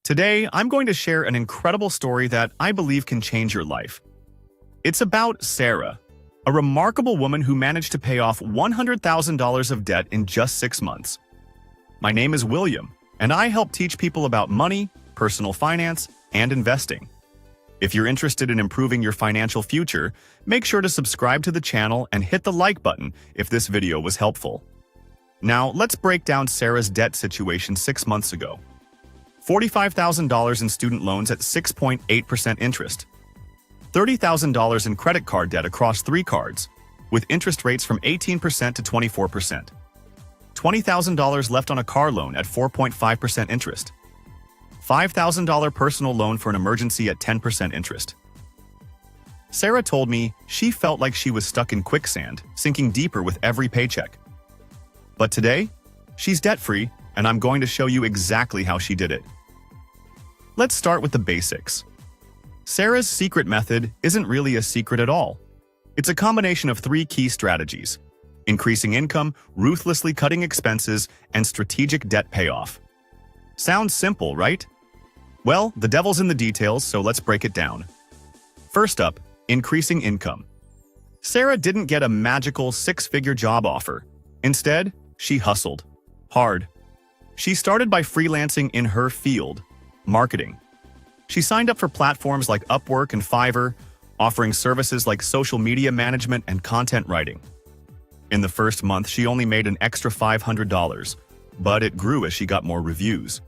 Today, I'm going to share an incredible story that I believe can change your life. It's about Sarah, a remarkable woman who managed to pay off $100,000 of debt in just 6 months. My name is William, and I help teach people about money, personal finance, and investing. If you're interested in improving your financial future, make sure to subscribe to the channel and hit the like button if this video was helpful. Now, let's break down Sarah's debt situation 6 months ago. $45,000 in student loans at 6.8% interest. $30,000 in credit card debt across 3 cards, with interest rates from 18% to 24%. $20,000 left on a car loan at 4.5% interest. $5,000 personal loan for an emergency at 10% interest. Sarah told me she felt like she was stuck in quicksand, sinking deeper with every paycheck. But today, she's debt-free, and I'm going to show you exactly how she did it. Let's start with the basics. Sarah's secret method isn't really a secret at all. It's a combination of 3 key strategies: increasing income, ruthlessly cutting expenses, and strategic debt payoff. Sounds simple, right? Well, the devil's in the details, so let's break it down. First up, increasing income. Sarah didn't get a magical 6-figure job offer. Instead, she hustled hard. She started by freelancing in her field, marketing. She signed up for platforms like Upwork and Fiverr, offering services like social media management and content writing. In the first month, she only made an extra $500, but it grew as she got more reviews.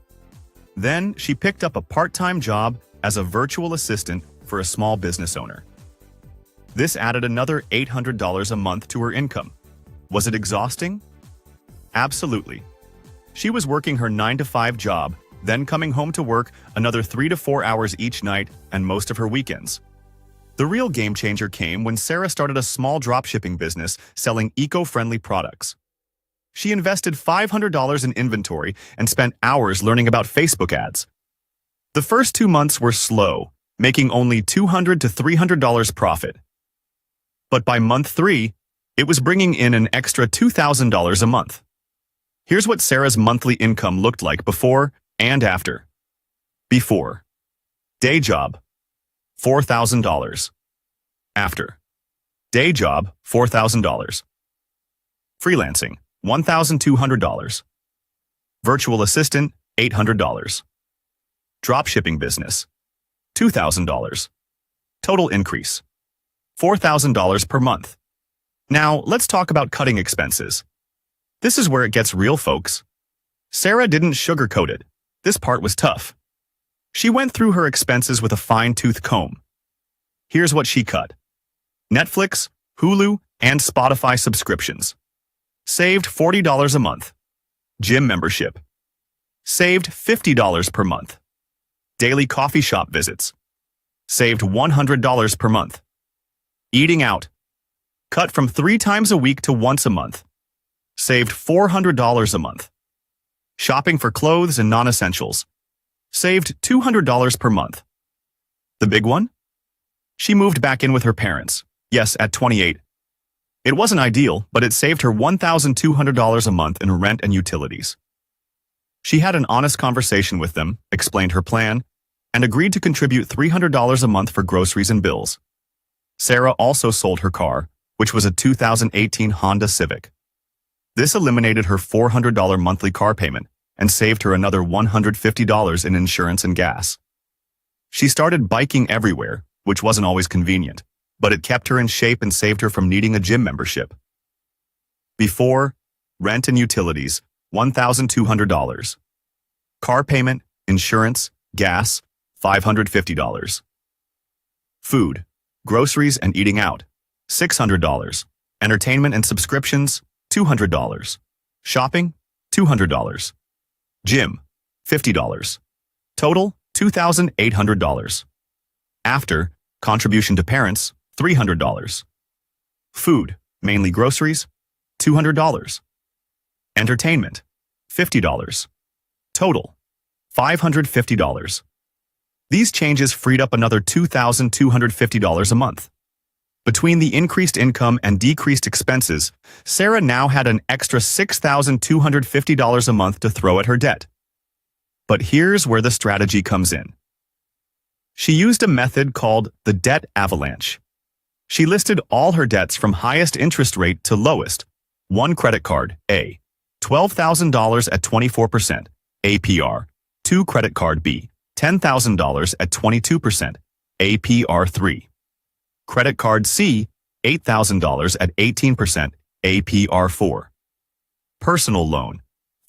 Then, she picked up a part-time job as a virtual assistant for a small business owner. This added another $800 a month to her income. Was it exhausting? Absolutely. She was working her 9-to-5 job, then coming home to work another 3 to 4 hours each night and most of her weekends. The real game changer came when Sarah started a small dropshipping business selling eco-friendly products. She invested $500 in inventory and spent hours learning about Facebook ads. The first 2 months were slow, making only $200 to $300 profit. But by month 3, it was bringing in an extra $2,000 a month. Here's what Sarah's monthly income looked like before and after. Before: day job, $4,000. After: day job, $4,000. Freelancing, $1,200. Virtual assistant, $800. Dropshipping business, $2,000. Total increase, $4,000 per month. Now, let's talk about cutting expenses. This is where it gets real, folks. Sarah didn't sugarcoat it. This part was tough. She went through her expenses with a fine-tooth comb. Here's what she cut: Netflix, Hulu, and Spotify subscriptions. Saved $40 a month. Gym membership. Saved $50 per month. Daily coffee shop visits. Saved $100 per month. Eating out. Cut from 3 times a week to once a month. Saved $400 a month. Shopping for clothes and non-essentials. Saved $200 per month. The big one? She moved back in with her parents. Yes, at 28. It wasn't ideal, but it saved her $1,200 a month in rent and utilities. She had an honest conversation with them, explained her plan, and agreed to contribute $300 a month for groceries and bills. Sarah also sold her car, which was a 2018 Honda Civic. This eliminated her $400 monthly car payment and saved her another $150 in insurance and gas. She started biking everywhere, which wasn't always convenient, but it kept her in shape and saved her from needing a gym membership. Before: rent and utilities, $1,200. Car payment, insurance, gas, $550. Food, groceries and eating out, $600. Entertainment and subscriptions, $200. Shopping, $200. Gym, $50. Total, $2,800. After: contribution to parents, $300. Food, mainly groceries, $200. Entertainment, $50. Total, $550. These changes freed up another $2,250 a month. Between the increased income and decreased expenses, Sarah now had an extra $6,250 a month to throw at her debt. But here's where the strategy comes in. She used a method called the debt avalanche. She listed all her debts from highest interest rate to lowest. One credit card, A, $12,000 at 24%, APR. Two credit card, B, $10,000 at 22%, APR 3. Credit card C, $8,000 at 18%, APR 4. Personal loan,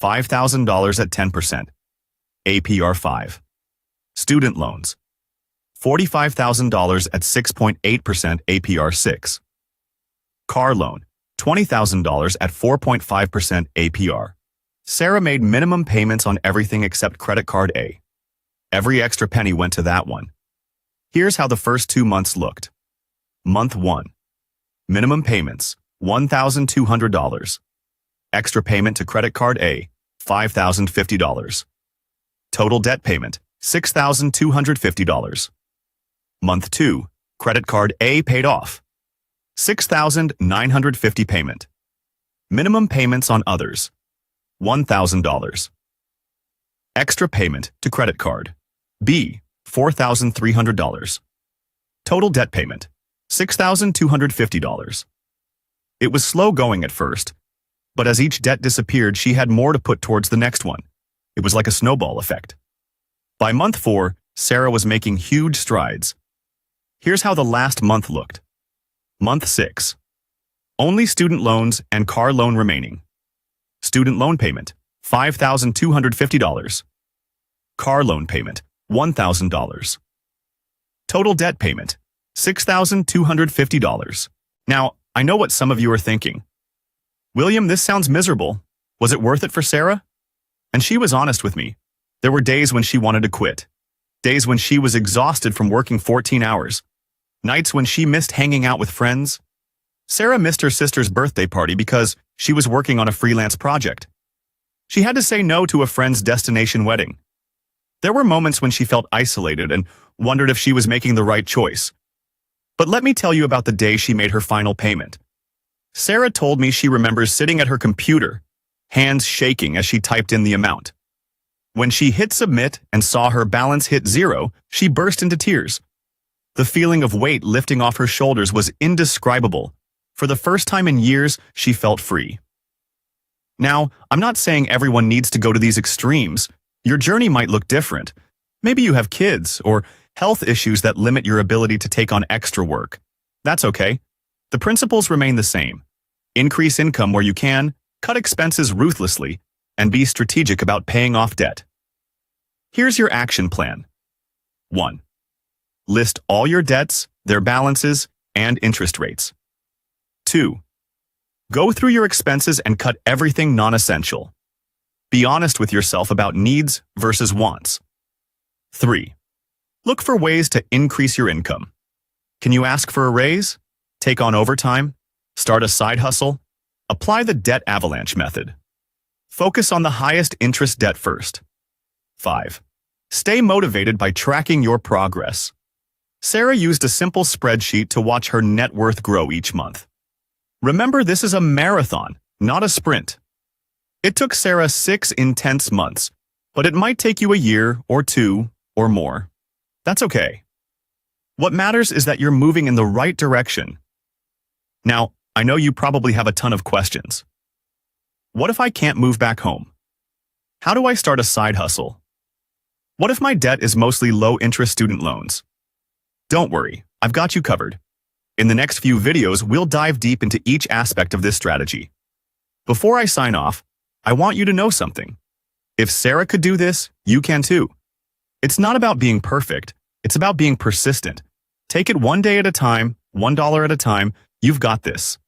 $5,000 at 10%, APR 5. Student loans, $45,000 at 6.8%, APR 6. Car loan, $20,000 at 4.5% APR. Sarah made minimum payments on everything except credit card A. Every extra penny went to that one. Here's how the first 2 months looked. Month 1. Minimum payments, $1,200. Extra payment to credit card A, $5,050. Total debt payment, $6,250. Month 2. Credit card A paid off. $6,950 payment. Minimum payments on others, $1,000. Extra payment to credit card B, $4,300. Total debt payment, $6,250. It was slow going at first, but as each debt disappeared, she had more to put towards the next one. It was like a snowball effect. By month 4, Sarah was making huge strides. Here's how the last month looked. Month 6. Only student loans and car loan remaining. Student loan payment, $5,250. Car loan payment, $1,000. Total debt payment, $6,250. Now, I know what some of you are thinking. William, this sounds miserable. Was it worth it for Sarah? And she was honest with me. There were days when she wanted to quit. Days when she was exhausted from working 14 hours. Nights when she missed hanging out with friends. Sarah missed her sister's birthday party because she was working on a freelance project. She had to say no to a friend's destination wedding. There were moments when she felt isolated and wondered if she was making the right choice. But let me tell you about the day she made her final payment. Sarah told me she remembers sitting at her computer, hands shaking as she typed in the amount. When she hit submit and saw her balance hit 0, she burst into tears. The feeling of weight lifting off her shoulders was indescribable. For the first time in years, she felt free. Now, I'm not saying everyone needs to go to these extremes. Your journey might look different. Maybe you have kids or health issues that limit your ability to take on extra work. That's okay. The principles remain the same. Increase income where you can, cut expenses ruthlessly, and be strategic about paying off debt. Here's your action plan. 1. List all your debts, their balances, and interest rates. 2. Go through your expenses and cut everything non-essential. Be honest with yourself about needs versus wants. 3. Look for ways to increase your income. Can you ask for a raise? Take on overtime? Start a side hustle? Apply the debt avalanche method. Focus on the highest interest debt first. 5. Stay motivated by tracking your progress. Sarah used a simple spreadsheet to watch her net worth grow each month. Remember, this is a marathon, not a sprint. It took Sarah 6 intense months, but it might take you a year or 2 or more. That's okay. What matters is that you're moving in the right direction. Now, I know you probably have a ton of questions. What if I can't move back home? How do I start a side hustle? What if my debt is mostly low-interest student loans? Don't worry, I've got you covered. In the next few videos, we'll dive deep into each aspect of this strategy. Before I sign off, I want you to know something. If Sarah could do this, you can too. It's not about being perfect, it's about being persistent. Take it one day at a time, $1 at a time, you've got this.